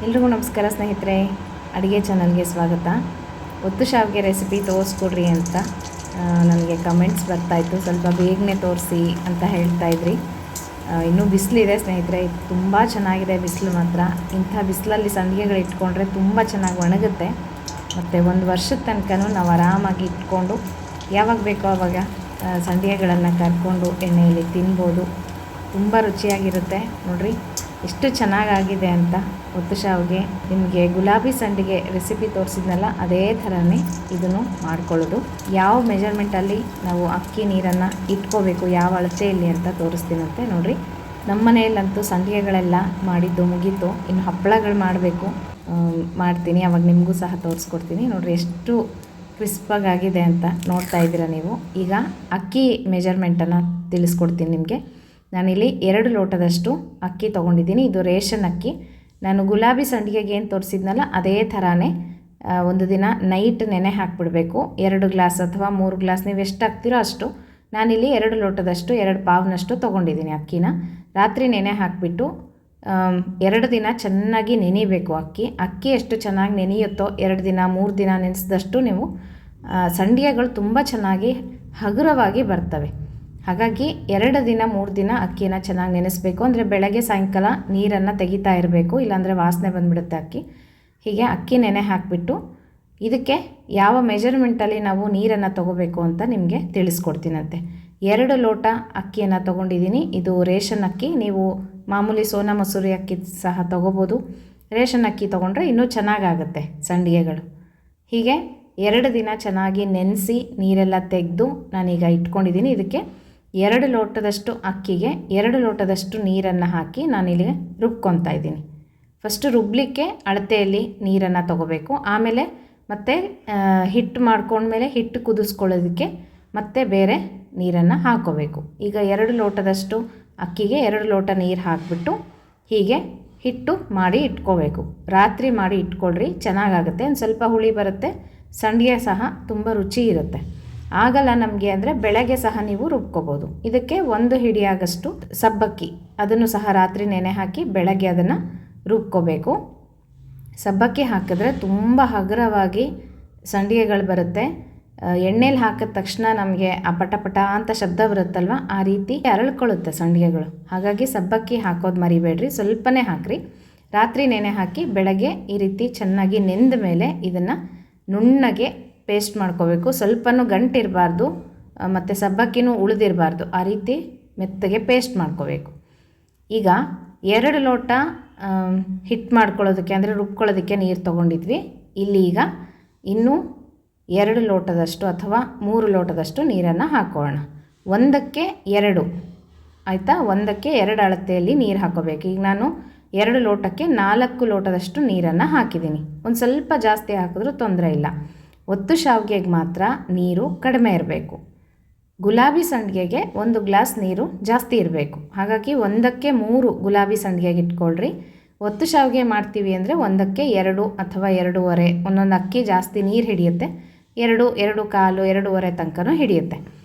ಎಲ್ರಿಗೂ ನಮಸ್ಕಾರ ಸ್ನೇಹಿತರೆ, ಅಡುಗೆ ಚಾನಲ್ಗೆ ಸ್ವಾಗತ. ಒತ್ತು ಶಾವಿಗೆ ರೆಸಿಪಿ ತೋರಿಸ್ಕೊಡ್ರಿ ಅಂತ ನನಗೆ ಕಮೆಂಟ್ಸ್ ಬರ್ತಾಯಿತ್ತು. ಸ್ವಲ್ಪ ಬೇಗನೆ ತೋರಿಸಿ ಅಂತ ಹೇಳ್ತಾಯಿದ್ರಿ. ಇನ್ನೂ ಬಿಸಿಲಿದೆ ಸ್ನೇಹಿತರೆ, ತುಂಬ ಚೆನ್ನಾಗಿದೆ ಬಿಸಿಲು ಮಾತ್ರ. ಇಂಥ ಬಿಸಿಲಲ್ಲಿ ಸಂಡಿಗೆಗಳು ಇಟ್ಕೊಂಡ್ರೆ ತುಂಬ ಚೆನ್ನಾಗಿ ಒಣಗುತ್ತೆ. ಮತ್ತು ಒಂದು ವರ್ಷದ ತನಕನೂ ನಾವು ಆರಾಮಾಗಿ ಇಟ್ಕೊಂಡು ಯಾವಾಗ ಬೇಕೋ ಆವಾಗ ಸಂಡಿಗೆಗಳನ್ನು ಕರ್ಕೊಂಡು ಎಣ್ಣೆಯಲ್ಲಿ ತಿನ್ಬೋದು. ತುಂಬ ರುಚಿಯಾಗಿರುತ್ತೆ. ನೋಡಿರಿ ಎಷ್ಟು ಚೆನ್ನಾಗಾಗಿದೆ ಅಂತ. ಒತ್ತು ಶಾವಿಗೆ ನಿಮಗೆ ಗುಲಾಬಿ ಸಂಡಿಗೆ ರೆಸಿಪಿ ತೋರಿಸಿದ್ನಲ್ಲ, ಅದೇ ಥರನೇ ಇದನ್ನು ಮಾಡ್ಕೊಳ್ಳೋದು. ಯಾವ ಮೆಜರ್ಮೆಂಟಲ್ಲಿ ನಾವು ಅಕ್ಕಿ ನೀರನ್ನು ಇಟ್ಕೋಬೇಕು, ಯಾವ ಅಳತೆಯಲ್ಲಿ ಅಂತ ತೋರಿಸ್ತೀನಂತೆ. ನೋಡಿರಿ, ನಮ್ಮ ಮನೆಯಲ್ಲಂತೂ ಸಂಡಿಗೆಗಳೆಲ್ಲ ಮಾಡಿದ್ದು ಮುಗೀತು. ಇನ್ನು ಹಪ್ಪಳಗಳು ಮಾಡ್ತೀನಿ, ಅವಾಗ ನಿಮಗೂ ಸಹ ತೋರಿಸ್ಕೊಡ್ತೀನಿ. ನೋಡಿರಿ ಎಷ್ಟು ಕ್ರಿಸ್ಪಾಗಿದೆ ಅಂತ ನೋಡ್ತಾ ಇದ್ದೀರಾ ನೀವು. ಈಗ ಅಕ್ಕಿ ಮೆಜರ್ಮೆಂಟನ್ನು ತಿಳಿಸ್ಕೊಡ್ತೀನಿ ನಿಮಗೆ. ನಾನಿಲ್ಲಿ 2 ಲೋಟದಷ್ಟು ಅಕ್ಕಿ ತೊಗೊಂಡಿದ್ದೀನಿ. ಇದು ರೇಷನ್ ಅಕ್ಕಿ. ನಾನು ಗುಲಾಬಿ ಸಂಡಿಗೆಗೆ ಏನು ತೋರಿಸಿದ್ನಲ್ಲ ಅದೇ ಥರನೇ ಒಂದು ದಿನ ನೈಟ್ ನೆನೆ ಹಾಕಿಬಿಡಬೇಕು. 2 ಗ್ಲಾಸ್ ಅಥವಾ 3 ಗ್ಲಾಸ್ ನೀವು ಎಷ್ಟು ಹಾಕ್ತಿರೋ ಅಷ್ಟು. ನಾನಿಲ್ಲಿ 2 ಲೋಟದಷ್ಟು 2 ಪಾವ್ನಷ್ಟು ತೊಗೊಂಡಿದ್ದೀನಿ ಅಕ್ಕಿನ. ರಾತ್ರಿ ನೆನೆ ಹಾಕಿಬಿಟ್ಟು 2 ದಿನ ಚೆನ್ನಾಗಿ ನೆನೆಯಬೇಕು. ಅಕ್ಕಿ ಎಷ್ಟು ಚೆನ್ನಾಗಿ ನೆನೆಯುತ್ತೋ 2 ದಿನ 3 ದಿನ ನೆನೆಸಿದಷ್ಟು ನೀವು ಸಂಡಿಗೆಗಳು ತುಂಬ ಚೆನ್ನಾಗಿ ಹಗುರವಾಗಿ ಬರ್ತವೆ. ಹಾಗಾಗಿ 2 ದಿನ 3 ದಿನ ಅಕ್ಕಿನ ಚೆನ್ನಾಗಿ ನೆನೆಸಬೇಕು. ಅಂದರೆ ಬೆಳಗ್ಗೆ ಸಾಯಂಕಾಲ ನೀರನ್ನು ತೆಗಿತಾ ಇರಬೇಕು, ಇಲ್ಲಾಂದರೆ ವಾಸನೆ ಬಂದುಬಿಡುತ್ತೆ ಅಕ್ಕಿ. ಹೀಗೆ ಅಕ್ಕಿ ನೆನೆ ಹಾಕಿಬಿಟ್ಟು ಇದಕ್ಕೆ ಯಾವ ಮೆಜರ್ಮೆಂಟಲ್ಲಿ ನಾವು ನೀರನ್ನು ತೊಗೋಬೇಕು ಅಂತ ನಿಮಗೆ ತಿಳಿಸ್ಕೊಡ್ತೀನಂತೆ. 2 ಲೋಟ ಅಕ್ಕಿಯನ್ನು ತೊಗೊಂಡಿದ್ದೀನಿ. ಇದು ರೇಷನ್ ಅಕ್ಕಿ. ನೀವು ಮಾಮೂಲಿ ಸೋನಾ ಮಸೂರಿ ಅಕ್ಕಿ ಸಹ ತೊಗೋಬೋದು. ರೇಷನ್ ಅಕ್ಕಿ ತೊಗೊಂಡ್ರೆ ಇನ್ನೂ ಚೆನ್ನಾಗಾಗುತ್ತೆ ಸಂಡಿಗೆಗಳು. ಹೀಗೆ 2 ದಿನ ಚೆನ್ನಾಗಿ ನೆನೆಸಿ ನೀರೆಲ್ಲ ತೆಗೆದು ನಾನೀಗ ಇಟ್ಕೊಂಡಿದ್ದೀನಿ. ಇದಕ್ಕೆ 2 ಲೋಟದಷ್ಟು ಅಕ್ಕಿಗೆ 2 ಲೋಟದಷ್ಟು ನೀರನ್ನು ಹಾಕಿ ನಾನಿಲ್ಲಿ ರುಬ್ಕೊತಾ ಇದ್ದೀನಿ. ಫಸ್ಟು ರುಬ್ಬಲಿಕ್ಕೆ ಅಳತೆಯಲ್ಲಿ ನೀರನ್ನು ತೊಗೋಬೇಕು. ಆಮೇಲೆ ಮತ್ತೆ ಹಿಟ್ಟು ಮಾಡ್ಕೊಂಡ್ಮೇಲೆ ಹಿಟ್ಟು ಕುದಿಸ್ಕೊಳ್ಳೋದಕ್ಕೆ ಮತ್ತೆ ಬೇರೆ ನೀರನ್ನು ಹಾಕ್ಕೋಬೇಕು. ಈಗ 2 ಲೋಟದಷ್ಟು ಅಕ್ಕಿಗೆ 2 ಲೋಟ ನೀರು ಹಾಕಿಬಿಟ್ಟು ಹೀಗೆ ಹಿಟ್ಟು ಮಾಡಿ ಇಟ್ಕೋಬೇಕು. ರಾತ್ರಿ ಮಾಡಿ ಇಟ್ಕೊಳ್ರಿ, ಚೆನ್ನಾಗಾಗುತ್ತೆ. ಒಂದು ಸ್ವಲ್ಪ ಹುಳಿ ಬರುತ್ತೆ, ಸಂಡಿಗೆ ಸಹ ತುಂಬ ರುಚಿ ಇರುತ್ತೆ. ಆಗಲ್ಲ ನಮಗೆ ಅಂದರೆ ಬೆಳಗ್ಗೆ ಸಹ ನೀವು ರುಬ್ಕೋಬೋದು. ಇದಕ್ಕೆ 1 ಹಿಡಿಯಾಗಷ್ಟು ಸಬ್ಬಕ್ಕಿ, ಅದನ್ನು ಸಹ ರಾತ್ರಿ ನೆನೆ ಹಾಕಿ ಬೆಳಗ್ಗೆ ಅದನ್ನು ರುಬ್ಕೋಬೇಕು. ಸಬ್ಬಕ್ಕಿ ಹಾಕಿದ್ರೆ ತುಂಬ ಹಗುರವಾಗಿ ಸಂಡಿಗೆಗಳು ಬರುತ್ತೆ. ಎಣ್ಣೆಲಿ ಹಾಕಿದ ತಕ್ಷಣ ನಮಗೆ ಆ ಪಟ ಅಂತ ಶಬ್ದ ಬರುತ್ತಲ್ವ, ಆ ರೀತಿ ಅರಳ್ಕೊಳ್ಳುತ್ತೆ ಸಂಡಿಗೆಗಳು. ಹಾಗಾಗಿ ಸಬ್ಬಕ್ಕಿ ಹಾಕೋದು ಮರಿಬೇಡ್ರಿ, ಸ್ವಲ್ಪನೇ ಹಾಕಿರಿ. ರಾತ್ರಿ ನೆನೆ ಹಾಕಿ ಬೆಳಗ್ಗೆ ಈ ರೀತಿ ಚೆನ್ನಾಗಿ ನೆಂದ ಮೇಲೆ ಇದನ್ನು ನುಣ್ಣಗೆ ಪೇಸ್ಟ್ ಮಾಡ್ಕೋಬೇಕು. ಸ್ವಲ್ಪನೂ ಗಂಟಿರಬಾರ್ದು ಮತ್ತು ಸಬ್ಬಕ್ಕಿನೂ ಉಳಿದಿರಬಾರ್ದು, ಆ ರೀತಿ ಮೆತ್ತಗೆ ಪೇಸ್ಟ್ ಮಾಡ್ಕೋಬೇಕು. ಈಗ 2 ಲೋಟ ಹಿಟ್ಟು ಮಾಡ್ಕೊಳ್ಳೋದಕ್ಕೆ ಅಂದರೆ ರುಬ್ಕೊಳ್ಳೋದಕ್ಕೆ ನೀರು ತೊಗೊಂಡಿದ್ವಿ. ಇಲ್ಲಿ ಈಗ ಇನ್ನೂ 2 ಲೋಟದಷ್ಟು ಅಥವಾ 3 ಲೋಟದಷ್ಟು ನೀರನ್ನು ಹಾಕೋಣ. 1ಕ್ಕೆ 2 ಆಯಿತಾ, 1ಕ್ಕೆ 2 ಅಳತೆಯಲ್ಲಿ ನೀರು ಹಾಕೋಬೇಕು. ಈಗ ನಾನು 2 ಲೋಟಕ್ಕೆ 4 ಲೋಟದಷ್ಟು ನೀರನ್ನು ಹಾಕಿದ್ದೀನಿ. ಒಂದು ಸ್ವಲ್ಪ ಜಾಸ್ತಿ ಹಾಕಿದ್ರೂ ತೊಂದರೆ ಇಲ್ಲ. ಒತ್ತು ಶಾವಿಗೆಗೆ ಮಾತ್ರ ನೀರು ಕಡಿಮೆ ಇರಬೇಕು. ಗುಲಾಬಿ ಸಂಡಿಗೆಗೆ 1 ಗ್ಲಾಸ್ ನೀರು ಜಾಸ್ತಿ ಇರಬೇಕು. ಹಾಗಾಗಿ 1ಕ್ಕೆ 3 ಗುಲಾಬಿ ಸಂಡಿಗೆಗೆ ಇಟ್ಕೊಳ್ರಿ. ಒತ್ತು ಶಾವಿಗೆ ಮಾಡ್ತೀವಿ ಅಂದರೆ 1ಕ್ಕೆ 2 ಅಥವಾ 2.5, ಒಂದೊಂದು ಅಕ್ಕಿ ಜಾಸ್ತಿ ನೀರು ಹಿಡಿಯುತ್ತೆ. 2, 2.25, 2.5 ತನಕನೂ ಹಿಡಿಯುತ್ತೆ.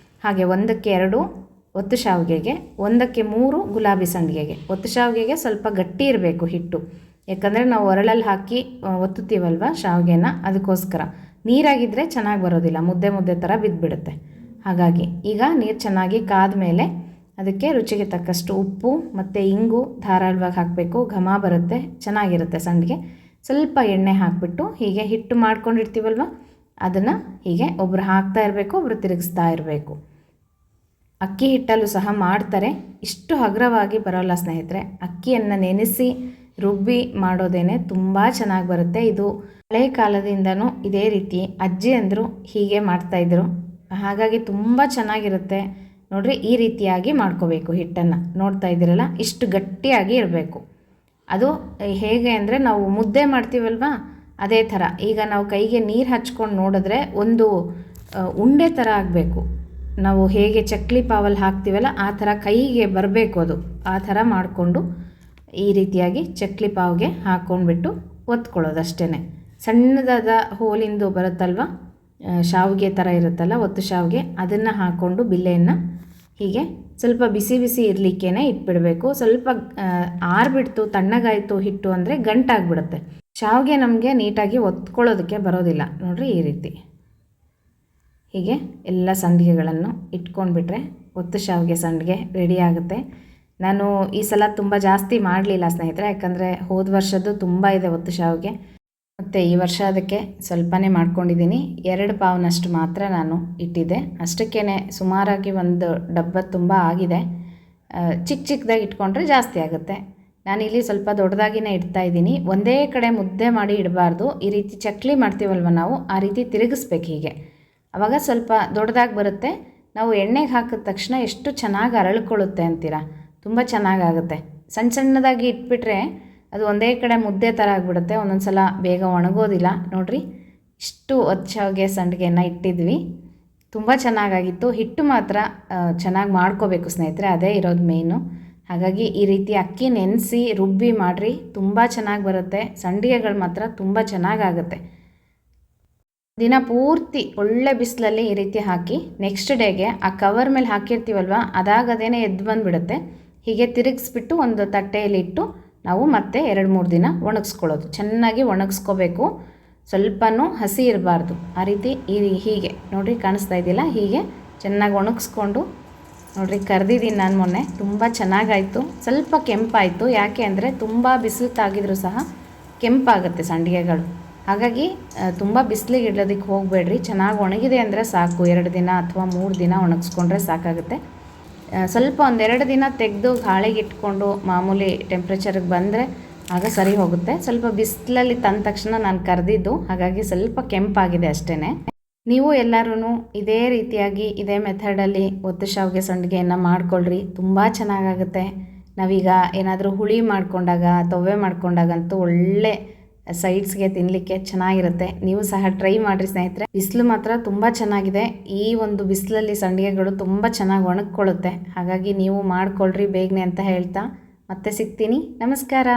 ಹಾಗೆ 1ಕ್ಕೆ 2 ಒತ್ತು ಶಾವಿಗೆಗೆ, 1ಕ್ಕೆ 3 ಗುಲಾಬಿ ಸಂಡಿಗೆಗೆ. ಒತ್ತು ಶಾವಿಗೆಗೆ ಸ್ವಲ್ಪ ಗಟ್ಟಿ ಇರಬೇಕು ಹಿಟ್ಟು, ಯಾಕಂದರೆ ನಾವು ಒರಳಲ್ಲಿ ಹಾಕಿ ಒತ್ತುತ್ತೀವಲ್ವ ಶಾವಿಗೆನ, ಅದಕ್ಕೋಸ್ಕರ. ನೀರಾಗಿದ್ದರೆ ಚೆನ್ನಾಗಿ ಬರೋದಿಲ್ಲ, ಮುದ್ದೆ ಥರ ಬಿದ್ದುಬಿಡುತ್ತೆ. ಹಾಗಾಗಿ ಈಗ ನೀರು ಚೆನ್ನಾಗಿ ಕಾದ ಮೇಲೆ ಅದಕ್ಕೆ ರುಚಿಗೆ ತಕ್ಕಷ್ಟು ಉಪ್ಪು ಮತ್ತು ಇಂಗು ಧಾರಾಳವಾಗಿ ಹಾಕಬೇಕು. ಘಮ ಬರುತ್ತೆ, ಚೆನ್ನಾಗಿರುತ್ತೆ ಸಂಡಿಗೆ. ಸ್ವಲ್ಪ ಎಣ್ಣೆ ಹಾಕಿಬಿಟ್ಟು ಹೀಗೆ ಹಿಟ್ಟು ಮಾಡ್ಕೊಂಡಿರ್ತೀವಲ್ವ, ಅದನ್ನು ಹೀಗೆ ಒಬ್ಬರು ಹಾಕ್ತಾ ಇರಬೇಕು, ಒಬ್ಬರು ತಿರುಗಿಸ್ತಾ ಇರಬೇಕು. ಅಕ್ಕಿ ಹಿಟ್ಟಲ್ಲೂ ಸಹ ಮಾಡ್ತಾರೆ, ಇಷ್ಟು ಹಗುರವಾಗಿ ಬರೋಲ್ಲ ಸ್ನೇಹಿತರೆ. ಅಕ್ಕಿಯನ್ನು ನೆನೆಸಿ ರುಬ್ಬಿ ಮಾಡೋದೇನೆ ತುಂಬ ಚೆನ್ನಾಗಿ ಬರುತ್ತೆ. ಇದು ಹಳೆ ಕಾಲದಿಂದನೂ ಇದೇ ರೀತಿ ಅಜ್ಜಿ ಅಂದರು ಹೀಗೆ ಮಾಡ್ತಾಯಿದ್ರು. ಹಾಗಾಗಿ ತುಂಬ ಚೆನ್ನಾಗಿರುತ್ತೆ. ನೋಡಿರಿ, ಈ ರೀತಿಯಾಗಿ ಮಾಡ್ಕೋಬೇಕು ಹಿಟ್ಟನ್ನು. ನೋಡ್ತಾ ಇದ್ದೀರಲ್ಲ, ಇಷ್ಟು ಗಟ್ಟಿಯಾಗಿ ಇರಬೇಕು. ಅದು ಹೇಗೆ ಅಂದರೆ ನಾವು ಮುದ್ದೆ ಮಾಡ್ತೀವಲ್ವ, ಅದೇ ಥರ. ಈಗ ನಾವು ಕೈಗೆ ನೀರು ಹಚ್ಕೊಂಡು ನೋಡಿದ್ರೆ ಒಂದು ಉಂಡೆ ಥರ ಆಗಬೇಕು. ನಾವು ಹೇಗೆ ಚಕ್ಲಿ ಪಾವಲ್ಲಿ ಹಾಕ್ತೀವಲ್ಲ ಆ ಥರ ಕೈಗೆ ಬರಬೇಕು. ಅದು ಆ ಥರ ಮಾಡಿಕೊಂಡು ಈ ರೀತಿಯಾಗಿ ಚಕ್ಲಿ ಪಾವ್ಗೆ ಹಾಕ್ಕೊಂಡ್ಬಿಟ್ಟು ಒತ್ಕೊಳ್ಳೋದು ಅಷ್ಟೇ. ಸಣ್ಣದಾದ ಹೋಲಿಂದು ಬರುತ್ತಲ್ವ, ಶಾವಿಗೆ ಥರ ಇರುತ್ತಲ್ಲ ಒತ್ತು ಶಾವಿಗೆ, ಅದನ್ನು ಹಾಕ್ಕೊಂಡು ಬಿಲ್ಲೆಯನ್ನು ಹೀಗೆ ಸ್ವಲ್ಪ ಬಿಸಿ ಬಿಸಿ ಇರಲಿಕ್ಕೇ ಇಟ್ಬಿಡಬೇಕು. ಸ್ವಲ್ಪ ಆರಿಬಿಡ್ತು ತಣ್ಣಗಾಯಿತು ಹಿಟ್ಟು ಅಂದರೆ ಗಂಟಾಗ್ಬಿಡುತ್ತೆ. ಶಾವಿಗೆ ನಮಗೆ ನೀಟಾಗಿ ಒತ್ಕೊಳ್ಳೋದಕ್ಕೆ ಬರೋದಿಲ್ಲ. ನೋಡಿರಿ ಈ ರೀತಿ ಹೀಗೆ ಎಲ್ಲ ಸಂಡಿಗೆಗಳನ್ನು ಇಟ್ಕೊಂಡ್ಬಿಟ್ರೆ ಒತ್ತು ಶಾವಿಗೆ ಸಂಡಿಗೆ ರೆಡಿ ಆಗುತ್ತೆ. ನಾನು ಈ ಸಲ ತುಂಬ ಜಾಸ್ತಿ ಮಾಡಲಿಲ್ಲ ಸ್ನೇಹಿತರೆ, ಯಾಕಂದರೆ ಹೋದ ವರ್ಷದ್ದು ತುಂಬ ಇದೆ ಒತ್ತು ಶಾವಿಗೆ. ಮತ್ತು ಈ ವರ್ಷ ಅದಕ್ಕೆ ಸ್ವಲ್ಪನೇ ಮಾಡ್ಕೊಂಡಿದ್ದೀನಿ. 2 ಪಾವ್ನಷ್ಟು ಮಾತ್ರ ನಾನು ಇಟ್ಟಿದ್ದೆ. ಅಷ್ಟಕ್ಕೇ ಸುಮಾರಾಗಿ ಒಂದು ಡಬ್ಬ ತುಂಬ ಆಗಿದೆ. ಚಿಕ್ಕ ಚಿಕ್ಕದಾಗಿ ಇಟ್ಕೊಂಡ್ರೆ ಜಾಸ್ತಿ ಆಗುತ್ತೆ. ನಾನಿಲ್ಲಿ ಸ್ವಲ್ಪ ದೊಡ್ಡದಾಗಿನೇ ಇಡ್ತಾಯಿದ್ದೀನಿ. ಒಂದೇ ಕಡೆ ಮುದ್ದೆ ಮಾಡಿ ಇಡಬಾರ್ದು. ಈ ರೀತಿ ಚಕ್ಲಿ ಮಾಡ್ತೀವಲ್ವ ನಾವು, ಆ ರೀತಿ ತಿರುಗಿಸ್ಬೇಕು ಹೀಗೆ. ಆವಾಗ ಸ್ವಲ್ಪ ದೊಡ್ಡದಾಗಿ ಬರುತ್ತೆ. ನಾವು ಎಣ್ಣೆಗೆ ಹಾಕಿದ ತಕ್ಷಣ ಎಷ್ಟು ಚೆನ್ನಾಗಿ ಅರಳ್ಕೊಳ್ಳುತ್ತೆ ಅಂತೀರಾ, ತುಂಬ ಚೆನ್ನಾಗಾಗುತ್ತೆ. ಸಣ್ಣ ಸಣ್ಣದಾಗಿ ಇಟ್ಬಿಟ್ರೆ ಅದು ಒಂದೇ ಕಡೆ ಮುದ್ದೆ ಥರ ಆಗಿಬಿಡುತ್ತೆ. ಒಂದೊಂದು ಸಲ ಬೇಗ ಒಣಗೋದಿಲ್ಲ. ನೋಡಿರಿ ಇಷ್ಟು ಒತ್ತು ಶಾವಿಗೆ ಸಂಡಿಗೆಯನ್ನು ಇಟ್ಟಿದ್ವಿ. ತುಂಬ ಚೆನ್ನಾಗಾಗಿತ್ತು. ಹಿಟ್ಟು ಮಾತ್ರ ಚೆನ್ನಾಗಿ ಮಾಡ್ಕೋಬೇಕು ಸ್ನೇಹಿತರೆ, ಅದೇ ಇರೋದು ಮೇಯ್ನು. ಹಾಗಾಗಿ ಈ ರೀತಿ ಅಕ್ಕಿ ನೆನೆಸಿ ರುಬ್ಬಿ ಮಾಡಿರಿ, ತುಂಬ ಚೆನ್ನಾಗಿ ಬರುತ್ತೆ. ಸಂಡಿಗೆಗಳು ಮಾತ್ರ ತುಂಬ ಚೆನ್ನಾಗಾಗುತ್ತೆ. ದಿನ ಪೂರ್ತಿ ಒಳ್ಳೆ ಬಿಸಿಲಲ್ಲಿ ಈ ರೀತಿ ಹಾಕಿ ನೆಕ್ಸ್ಟ್ ಡೇಗೆ ಆ ಕವರ್ ಮೇಲೆ ಹಾಕಿರ್ತೀವಲ್ವ, ಅದಾಗದೇನೆ ಎದ್ದು ಬಂದುಬಿಡುತ್ತೆ. ಹೀಗೆ ತಿರುಗಿಸ್ಬಿಟ್ಟು ಒಂದು ತಟ್ಟೆಯಲ್ಲಿ ಇಟ್ಟು ನಾವು ಮತ್ತೆ 2-3 ದಿನ ಒಣಗಿಸ್ಕೊಳ್ಳೋದು. ಚೆನ್ನಾಗಿ ಒಣಗಿಸ್ಕೋಬೇಕು, ಸ್ವಲ್ಪನೂ ಹಸಿ ಇರಬಾರ್ದು. ಆ ರೀತಿ ಹೀಗೆ ನೋಡಿರಿ ಕಾಣಿಸ್ತಾ ಇದೆಯಲ್ಲ, ಹೀಗೆ ಚೆನ್ನಾಗಿ ಒಣಗಿಸ್ಕೊಂಡು ನೋಡಿರಿ ಕರೆದಿದ್ದೀನಿ ನಾನು ಮೊನ್ನೆ. ತುಂಬ ಚೆನ್ನಾಗಾಯಿತು. ಸ್ವಲ್ಪ ಕೆಂಪಾಯಿತು, ಯಾಕೆ ಅಂದರೆ ತುಂಬ ಬಿಸಿಲು ತಾಗಿದ್ರೂ ಸಹ ಕೆಂಪಾಗುತ್ತೆ ಸಂಡಿಗೆಗಳು. ಹಾಗಾಗಿ ತುಂಬ ಬಿಸಿಲಿಗೆ ಇಡೋದಕ್ಕೆ ಹೋಗಬೇಡ್ರಿ. ಚೆನ್ನಾಗಿ ಒಣಗಿದೆ ಅಂದರೆ ಸಾಕು. 2 ದಿನ ಅಥವಾ 3 ದಿನ ಒಣಗಿಸ್ಕೊಂಡ್ರೆ ಸಾಕಾಗುತ್ತೆ. ಸ್ವಲ್ಪ 1-2 ದಿನ ತೆಗೆದು ಗಾಳಿಗೆ ಇಟ್ಕೊಂಡು ಮಾಮೂಲಿ ಟೆಂಪ್ರೇಚರ್ಗೆ ಬಂದರೆ ಆಗ ಸರಿ ಹೋಗುತ್ತೆ. ಸ್ವಲ್ಪ ಬಿಸಿಲಲ್ಲಿ ತಂದ ತಕ್ಷಣ ನಾನು ಕರೆದಿದ್ದು, ಹಾಗಾಗಿ ಸ್ವಲ್ಪ ಕೆಂಪಾಗಿದೆ ಅಷ್ಟೇ. ನೀವು ಎಲ್ಲರೂ ಇದೇ ರೀತಿಯಾಗಿ ಇದೇ ಮೆಥಡಲ್ಲಿ ಒತ್ತು ಶಾವಿಗೆ ಸಂಡಿಗೆಯನ್ನು ಮಾಡ್ಕೊಳ್ರಿ, ತುಂಬ ಚೆನ್ನಾಗಾಗುತ್ತೆ. ನಾವೀಗ ಏನಾದರೂ ಹುಳಿ ಮಾಡ್ಕೊಂಡಾಗ, ತೊವ್ವೆ ಮಾಡ್ಕೊಂಡಾಗಂತೂ ಒಳ್ಳೆ ಸೈಡ್ಸ್ಗೆ ತಿನ್ನಲಿಕ್ಕೆ ಚೆನ್ನಾಗಿರುತ್ತೆ. ನೀವು ಸಹ ಟ್ರೈ ಮಾಡಿರಿ ಸ್ನೇಹಿತರೆ. ಬಿಸಿಲು ಮಾತ್ರ ತುಂಬ ಚೆನ್ನಾಗಿದೆ. ಈ ಒಂದು ಬಿಸಿಲಲ್ಲಿ ಸಂಡಿಗೆಗಳು ತುಂಬ ಚೆನ್ನಾಗಿ ಒಣಗಿಕೊಳ್ಳುತ್ತೆ. ಹಾಗಾಗಿ ನೀವು ಮಾಡ್ಕೊಳ್ರಿ ಬೇಗನೆ ಅಂತ ಹೇಳ್ತಾ ಮತ್ತೆ ಸಿಗ್ತೀನಿ. ನಮಸ್ಕಾರ.